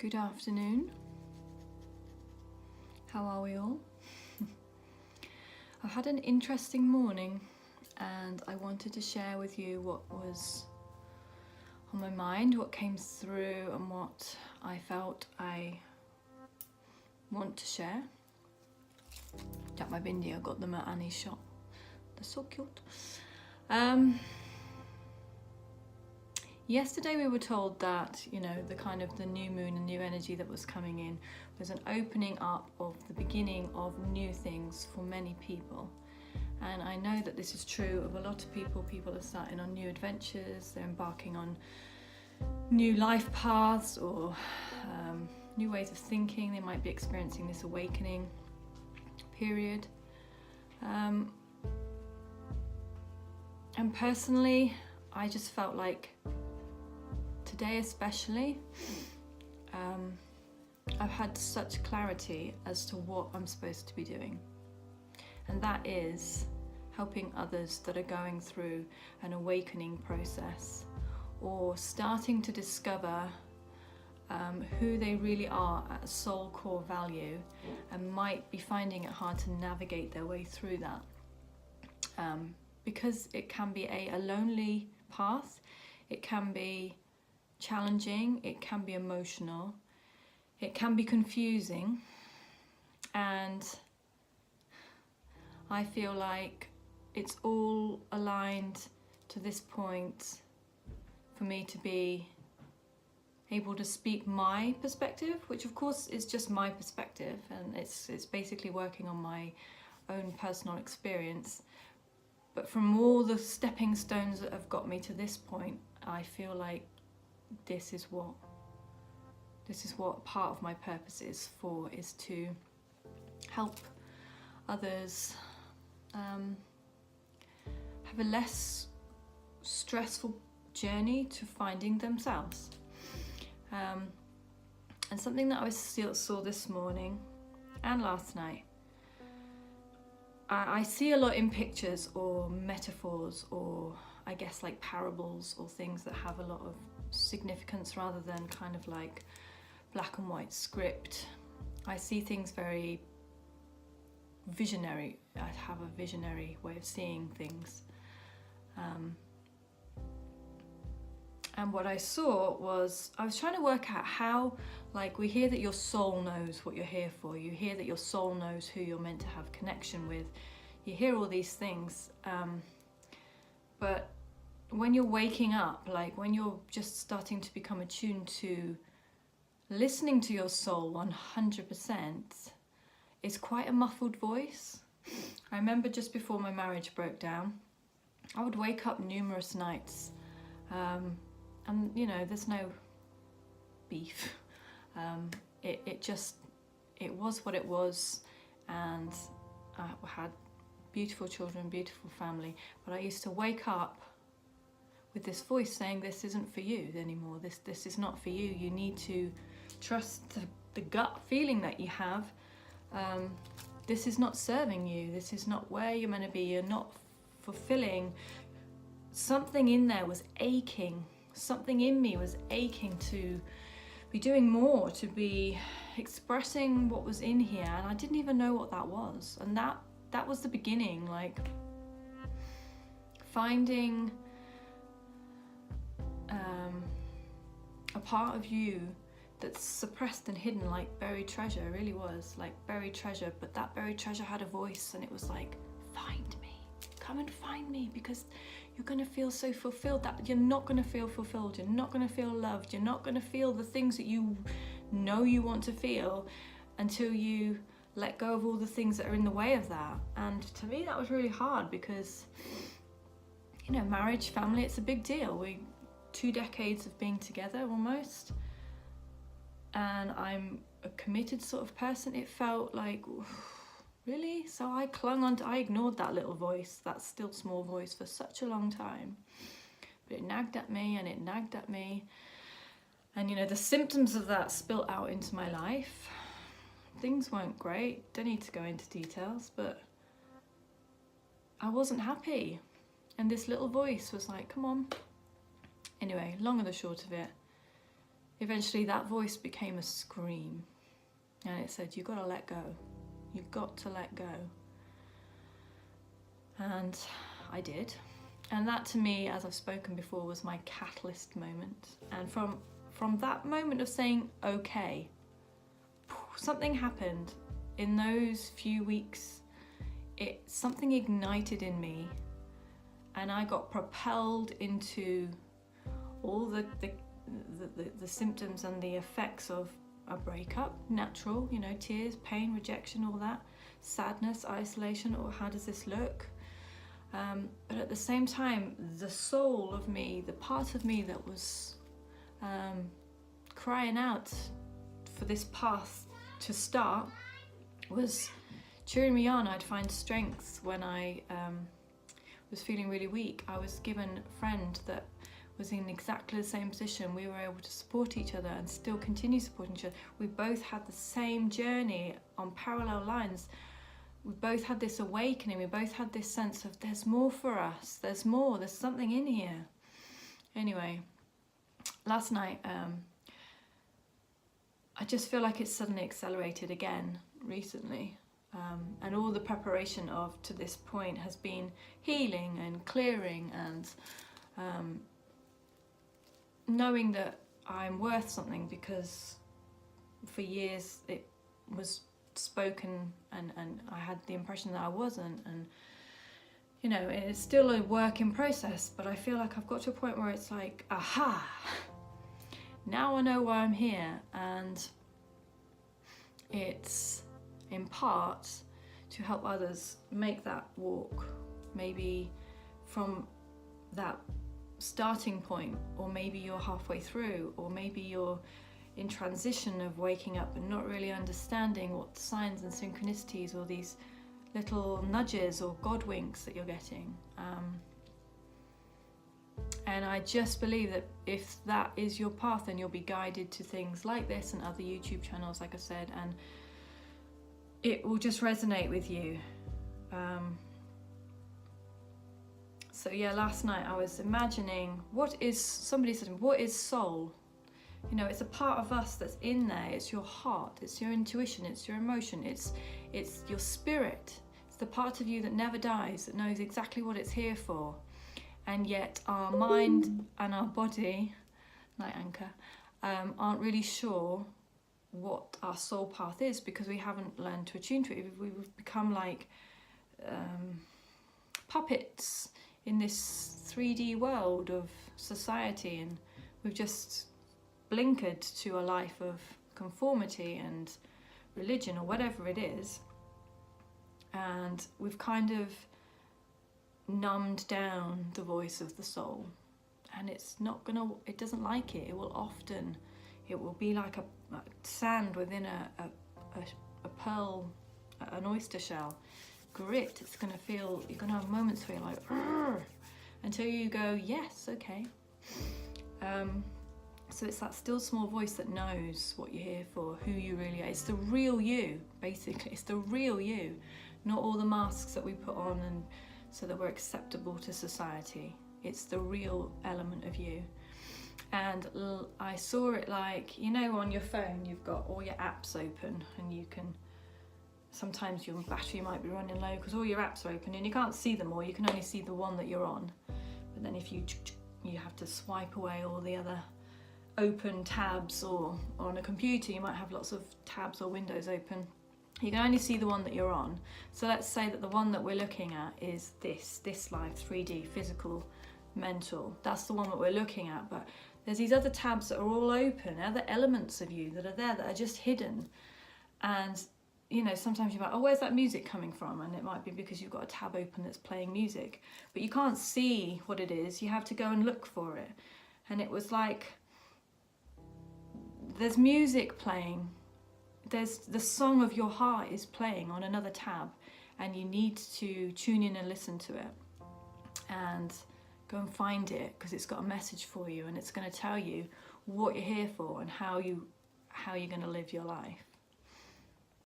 Good afternoon. How are we all? I've had an interesting morning and I wanted to share with you what was on my mind, what came through and what I felt I want to share. At my bindi, I got them at Annie's shop. They're so cute. Yesterday we were told that, the new moon and new energy that was coming in was an opening up of the beginning of new things for many people. And I know that this is true of a lot of people. People are starting on new adventures, they're embarking on new life paths or new ways of thinking. They might be experiencing this awakening period. And personally, I just felt like today especially, I've had such clarity as to what I'm supposed to be doing. And that is helping others that are going through an awakening process or starting to discover who they really are at a soul core value and might be finding it hard to navigate their way through that. Because it can be a lonely path, it can be challenging, it can be emotional, it can be confusing, and I feel like it's all aligned to this point for me to be able to speak my perspective, which of course is just my perspective, and it's basically working on my own personal experience. But from all the stepping stones that have got me to this point, I feel like this is what part of my purpose is to help others have a less stressful journey to finding themselves. And something that I saw this morning and last night, I see a lot in pictures or metaphors or I guess like parables or things that have a lot of significance rather than kind of like black and white script. I see things very visionary. I have a visionary way of seeing things. And what I saw was, I was trying to work out how, like, we hear that your soul knows what you're here for. You hear that your soul knows who you're meant to have connection with. You hear all these things. But when you're waking up, like when you're just starting to become attuned to listening to your soul 100%, it's quite a muffled voice. I remember just before my marriage broke down, I would wake up numerous nights. And there's no beef. It was what it was, and I had beautiful children, beautiful family, but I used to wake up with this voice saying, this isn't for you anymore, this is not for you, you need to trust the gut feeling that you have. This is not serving you, this is not where you're meant to be, you're not fulfilling. Something in there was aching. Something in me was aching to be doing more, to be expressing what was in here, and I didn't even know what that was. And that was the beginning, like finding a part of you that's suppressed and hidden, like buried treasure. It really was like buried treasure, but that buried treasure had a voice, and it was like, find me, come and find me, because you're going to feel so fulfilled. That you're not going to feel fulfilled, you're not going to feel loved, you're not going to feel the things that you know you want to feel until you let go of all the things that are in the way of that. And to me that was really hard, because marriage, family, it's a big deal. We 2 decades of being together almost, and I'm a committed sort of person. It felt like, really? So I I ignored that little voice, that still small voice, for such a long time. But it nagged at me and it nagged at me. And the symptoms of that spilt out into my life. Things weren't great, don't need to go into details, but I wasn't happy. And this little voice was like, come on. Anyway, long and the short of it, eventually that voice became a scream, and it said, you've got to let go. You've got to let go. And I did. And that to me, as I've spoken before, was my catalyst moment. And from that moment of saying, okay, something happened in those few weeks. Something ignited in me, and I got propelled into all the symptoms and the effects of a breakup, natural, you know, tears, pain, rejection, all that, sadness, isolation, or how does this look? But at the same time, the soul of me, the part of me that was crying out for this path to start, was cheering me on. I'd find strength when I was feeling really weak. I was given a friend that was in exactly the same position. We were able to support each other and still continue supporting each other. We both had the same journey on parallel lines. We both had this awakening. We both had this sense of there's more for us. There's more. There's something in here. Anyway, last night, I just feel like it's suddenly accelerated again recently. And all the preparation to this point has been healing and clearing and knowing that I'm worth something, because for years it was spoken and I had the impression that I wasn't, and you know, it's still a work in process, but I feel like I've got to a point where it's like, aha, now I know why I'm here. And it's in part to help others make that walk, maybe from that starting point, or maybe you're halfway through, or maybe you're in transition of waking up and not really understanding what signs and synchronicities or these little nudges or God winks that you're getting. And I just believe that if that is your path, then you'll be guided to things like this and other YouTube channels, like I said, and it will just resonate with you. So yeah, last night I was imagining, somebody said, what is soul? You know, it's a part of us that's in there. It's your heart, it's your intuition, it's your emotion, it's your spirit. It's the part of you that never dies, that knows exactly what it's here for. And yet our mind and our body, like Anchor, aren't really sure what our soul path is, because we haven't learned to attune to it. We've become like puppets in this 3D world of society, and we've just blinkered to a life of conformity and religion or whatever it is, and we've kind of numbed down the voice of the soul, and it doesn't like it. It will be like a sand within a pearl, an oyster shell, grit. It's gonna feel, you're gonna have moments where you're like, "Arr!" until you go, yes, okay. So it's that still small voice that knows what you're here for, who you really are. It's the real you, basically. It's the real you, not all the masks that we put on and so that we're acceptable to society. It's the real element of you. And I saw it like, you know, on your phone you've got all your apps open, and you can, sometimes your battery might be running low because all your apps are open and you can't see them all, you can only see the one that you're on. But then if you have to swipe away all the other open tabs, or on a computer you might have lots of tabs or windows open. You can only see the one that you're on. So let's say that the one that we're looking at is this life, 3D, physical, mental. That's the one that we're looking at, but there's these other tabs that are all open, other elements of you that are there that are just hidden. And you know, sometimes you're like, oh, where's that music coming from? And it might be because you've got a tab open that's playing music, but you can't see what it is. You have to go and look for it. And it was like, there's music playing. There's the song of your heart is playing on another tab, and you need to tune in and listen to it and go and find it, because it's got a message for you, and it's going to tell you what you're here for and how you're going to live your life.